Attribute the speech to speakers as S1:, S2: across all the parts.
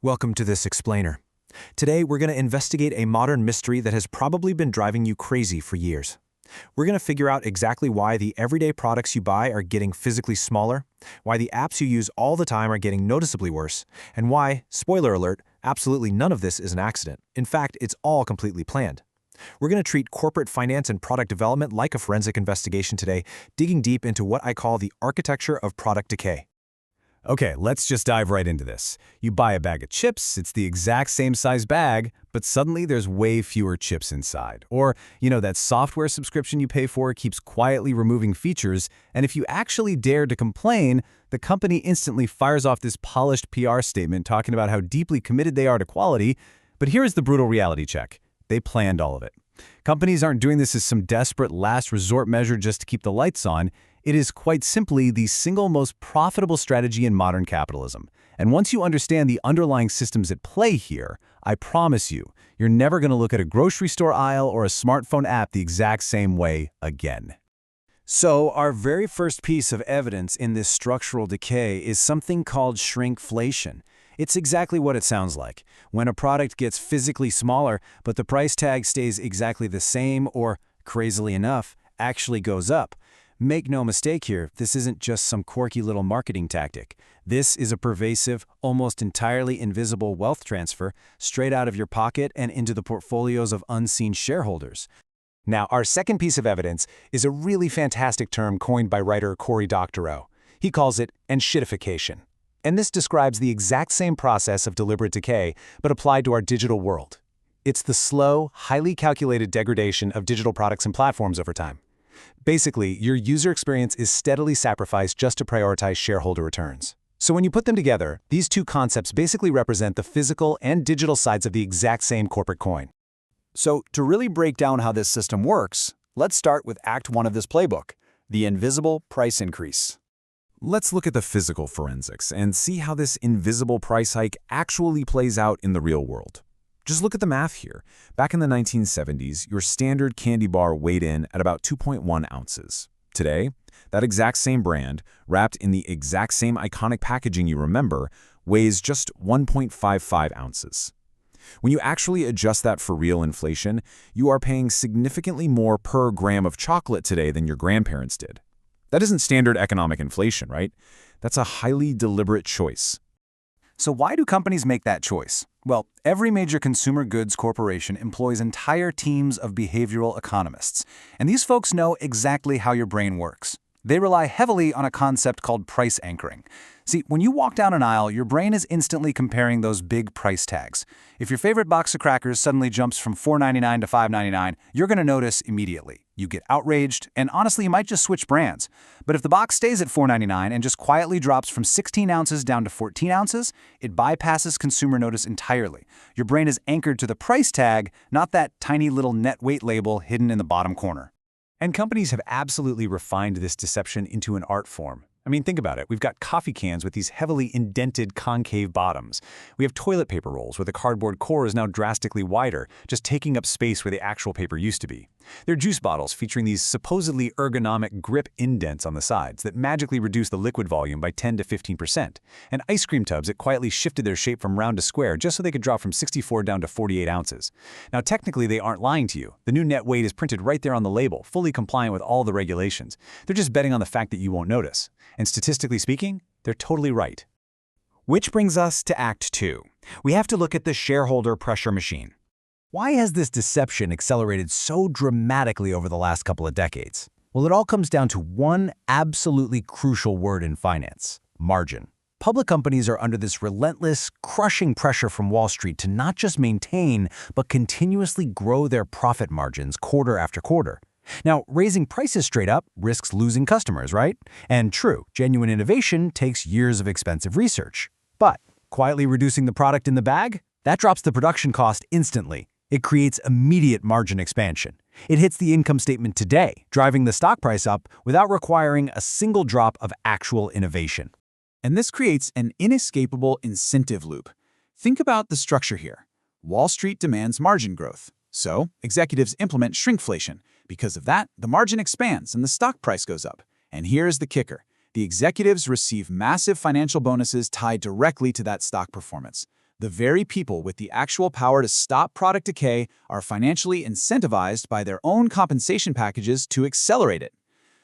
S1: Welcome to this explainer. Today, we're going to investigate a modern mystery that has probably been driving you crazy for years. We're going to figure out exactly why the everyday products you buy are getting physically smaller, why the apps you use all the time are getting noticeably worse, and why, spoiler alert, absolutely none of this is an accident. In fact, it's all completely planned. We're going to treat corporate finance and product development like a forensic investigation today, digging deep into what I call the architecture of product decay.
S2: Okay, let's just dive right into this. You buy a bag of chips, it's the exact same size bag, but suddenly there's way fewer chips inside. Or, that software subscription you pay for keeps quietly removing features, and if you actually dare to complain, the company instantly fires off this polished PR statement talking about how deeply committed they are to quality. But here's the brutal reality check. They planned all of it. Companies aren't doing this as some desperate last resort measure just to keep the lights on. It is quite simply the single most profitable strategy in modern capitalism. And once you understand the underlying systems at play here, I promise you, you're never going to look at a grocery store aisle or a smartphone app the exact same way again.
S1: So, our very first piece of evidence in this structural decay is something called shrinkflation. It's exactly what it sounds like. When a product gets physically smaller, but the price tag stays exactly the same or, crazily enough, actually goes up. Make no mistake here, this isn't just some quirky little marketing tactic. This is a pervasive, almost entirely invisible wealth transfer straight out of your pocket and into the portfolios of unseen shareholders. Now, our second piece of evidence is a really fantastic term coined by writer Cory Doctorow. He calls it enshittification. And this describes the exact same process of deliberate decay, but applied to our digital world. It's the slow, highly calculated degradation of digital products and platforms over time. Basically, your user experience is steadily sacrificed just to prioritize shareholder returns. So when you put them together, these two concepts basically represent the physical and digital sides of the exact same corporate coin. So to really break down how this system works, let's start with Act 1 of this playbook, the invisible price increase.
S2: Let's look at the physical forensics and see how this invisible price hike actually plays out in the real world. Just look at the math here. Back in the 1970s, your standard candy bar weighed in at about 2.1 ounces. Today, that exact same brand, wrapped in the exact same iconic packaging you remember, weighs just 1.55 ounces. When you actually adjust that for real inflation, you are paying significantly more per gram of chocolate today than your grandparents did. That isn't standard economic inflation, right? That's a highly deliberate choice.
S1: So why do companies make that choice? Well, every major consumer goods corporation employs entire teams of behavioral economists, and these folks know exactly how your brain works. They rely heavily on a concept called price anchoring. See, when you walk down an aisle, your brain is instantly comparing those big price tags. If your favorite box of crackers suddenly jumps from $4.99 to $5.99, you're going to notice immediately. You get outraged, and honestly, you might just switch brands. But if the box stays at $4.99 and just quietly drops from 16 ounces down to 14 ounces, it bypasses consumer notice entirely. Your brain is anchored to the price tag, not that tiny little net weight label hidden in the bottom corner. And companies have absolutely refined this deception into an art form. I mean, think about it. We've got coffee cans with these heavily indented concave bottoms. We have toilet paper rolls where the cardboard core is now drastically wider, just taking up space where the actual paper used to be. There are juice bottles featuring these supposedly ergonomic grip indents on the sides that magically reduce the liquid volume by 10 to 15%. And ice cream tubs that quietly shifted their shape from round to square just so they could drop from 64 down to 48 ounces. Now, technically, they aren't lying to you. The new net weight is printed right there on the label, fully compliant with all the regulations. They're just betting on the fact that you won't notice. And statistically speaking, they're totally right. Which brings us to Act 2. We have to look at the shareholder pressure machine. Why has this deception accelerated so dramatically over the last couple of decades? Well, it all comes down to one absolutely crucial word in finance: margin. Public companies are under this relentless, crushing pressure from Wall Street to not just maintain, but continuously grow their profit margins quarter after quarter. Now, raising prices straight up risks losing customers, right? And true, genuine innovation takes years of expensive research. But quietly reducing the product in the bag? That drops the production cost instantly. It creates immediate margin expansion. It hits the income statement today, driving the stock price up without requiring a single drop of actual innovation.
S3: And this creates an inescapable incentive loop. Think about the structure here. Wall Street demands margin growth. So, executives implement shrinkflation. Because of that, the margin expands and the stock price goes up. And here's the kicker. The executives receive massive financial bonuses tied directly to that stock performance. The very people with the actual power to stop product decay are financially incentivized by their own compensation packages to accelerate it.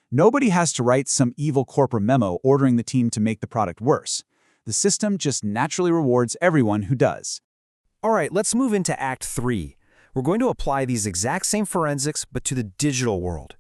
S3: Nobody has to write some evil corporate memo ordering the team to make the product worse. The system just naturally rewards everyone who does.
S4: All right, let's move into Act 3. We're going to apply these exact same forensics, but to the digital world.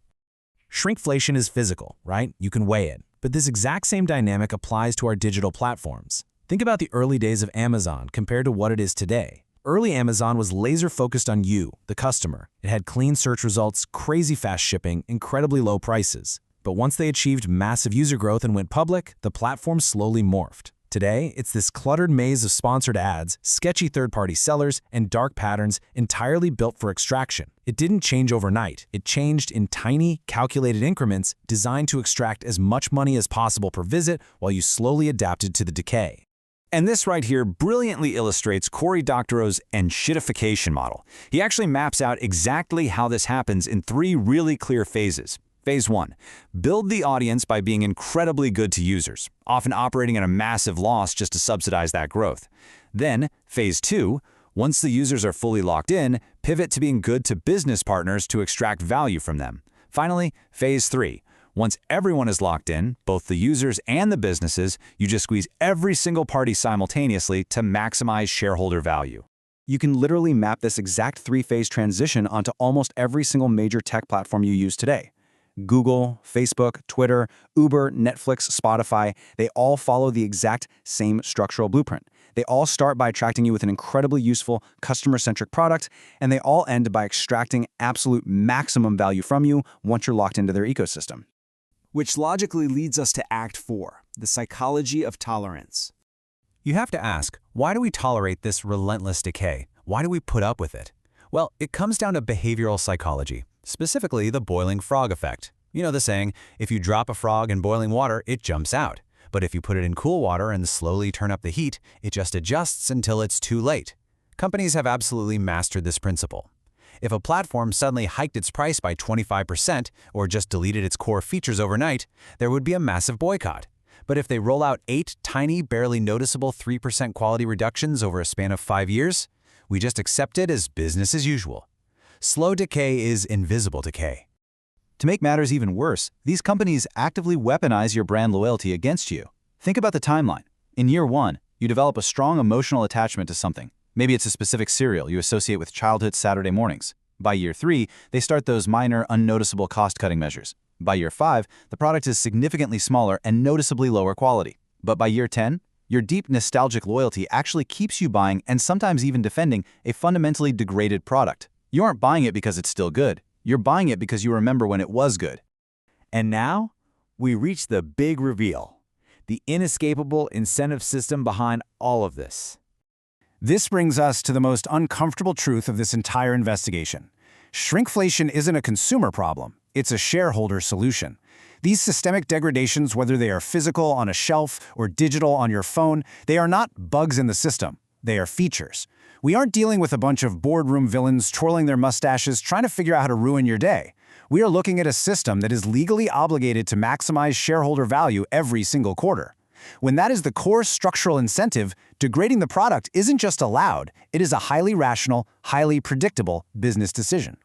S4: Shrinkflation is physical, right? You can weigh it. But this exact same dynamic applies to our digital platforms. Think about the early days of Amazon compared to what it is today. Early Amazon was laser-focused on you, the customer. It had clean search results, crazy fast shipping, incredibly low prices. But once they achieved massive user growth and went public, the platform slowly morphed. Today, it's this cluttered maze of sponsored ads, sketchy third-party sellers, and dark patterns entirely built for extraction. It didn't change overnight. It changed in tiny, calculated increments designed to extract as much money as possible per visit while you slowly adapted to the decay.
S1: And this right here brilliantly illustrates Cory Doctorow's enshittification model. He actually maps out exactly how this happens in 3 really clear phases. Phase 1. Build the audience by being incredibly good to users, often operating at a massive loss just to subsidize that growth. Then, Phase 2. Once the users are fully locked in, pivot to being good to business partners to extract value from them. Finally, Phase 3. Once everyone is locked in, both the users and the businesses, you just squeeze every single party simultaneously to maximize shareholder value. You can literally map this exact 3-phase transition onto almost every single major tech platform you use today. Google, Facebook, Twitter, Uber, Netflix, Spotify, they all follow the exact same structural blueprint. They all start by attracting you with an incredibly useful, customer-centric product, and they all end by extracting absolute maximum value from you once you're locked into their ecosystem.
S4: Which logically leads us to Act 4, the psychology of tolerance.
S2: You have to ask, why do we tolerate this relentless decay? Why do we put up with it? Well, it comes down to behavioral psychology, specifically the boiling frog effect. You know the saying, if you drop a frog in boiling water, it jumps out. But if you put it in cool water and slowly turn up the heat, it just adjusts until it's too late. Companies have absolutely mastered this principle. If a platform suddenly hiked its price by 25% or just deleted its core features overnight, there would be a massive boycott. But if they roll out 8 tiny, barely noticeable 3% quality reductions over a span of 5 years, we just accept it as business as usual. Slow decay is invisible decay.
S3: To make matters even worse, these companies actively weaponize your brand loyalty against you. Think about the timeline. In year 1, you develop a strong emotional attachment to something. Maybe it's a specific cereal you associate with childhood Saturday mornings. By year 3, they start those minor, unnoticeable cost-cutting measures. By year 5, the product is significantly smaller and noticeably lower quality. But by year 10, your deep nostalgic loyalty actually keeps you buying and sometimes even defending a fundamentally degraded product. You aren't buying it because it's still good. You're buying it because you remember when it was good.
S1: And now, we reach the big reveal, the inescapable incentive system behind all of this. This brings us to the most uncomfortable truth of this entire investigation. Shrinkflation isn't a consumer problem, it's a shareholder solution. These systemic degradations, whether they are physical on a shelf or digital on your phone, they are not bugs in the system, they are features. We aren't dealing with a bunch of boardroom villains twirling their mustaches trying to figure out how to ruin your day. We are looking at a system that is legally obligated to maximize shareholder value every single quarter. When that is the core structural incentive, degrading the product isn't just allowed, it is a highly rational, highly predictable business decision.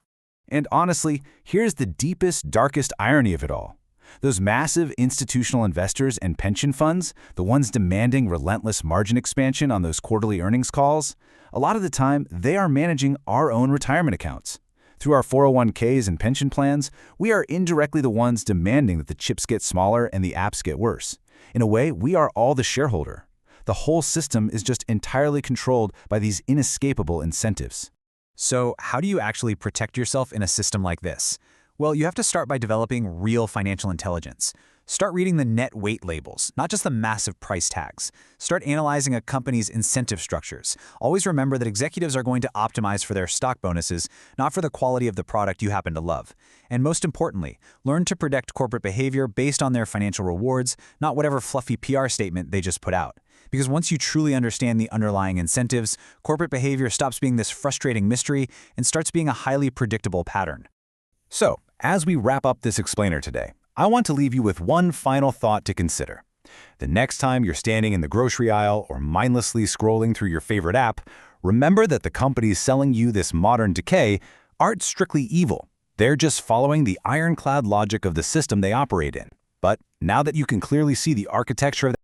S1: And honestly, here's the deepest, darkest irony of it all. Those massive institutional investors and pension funds, the ones demanding relentless margin expansion on those quarterly earnings calls, a lot of the time, they are managing our own retirement accounts. Through our 401ks and pension plans, we are indirectly the ones demanding that the chips get smaller and the apps get worse. In a way, we are all the shareholder. The whole system is just entirely controlled by these inescapable incentives.
S2: So, how do you actually protect yourself in a system like this? Well, you have to start by developing real financial intelligence. Start reading the net weight labels, not just the massive price tags. Start analyzing a company's incentive structures. Always remember that executives are going to optimize for their stock bonuses, not for the quality of the product you happen to love. And most importantly, learn to predict corporate behavior based on their financial rewards, not whatever fluffy PR statement they just put out. Because once you truly understand the underlying incentives, corporate behavior stops being this frustrating mystery and starts being a highly predictable pattern.
S1: So, as we wrap up this explainer today, I want to leave you with one final thought to consider.
S2: The next time you're standing in the grocery aisle or mindlessly scrolling through your favorite app, remember that the companies selling you this modern decay aren't strictly evil. They're just following the ironclad logic of the system they operate in. But now that you can clearly see the architecture of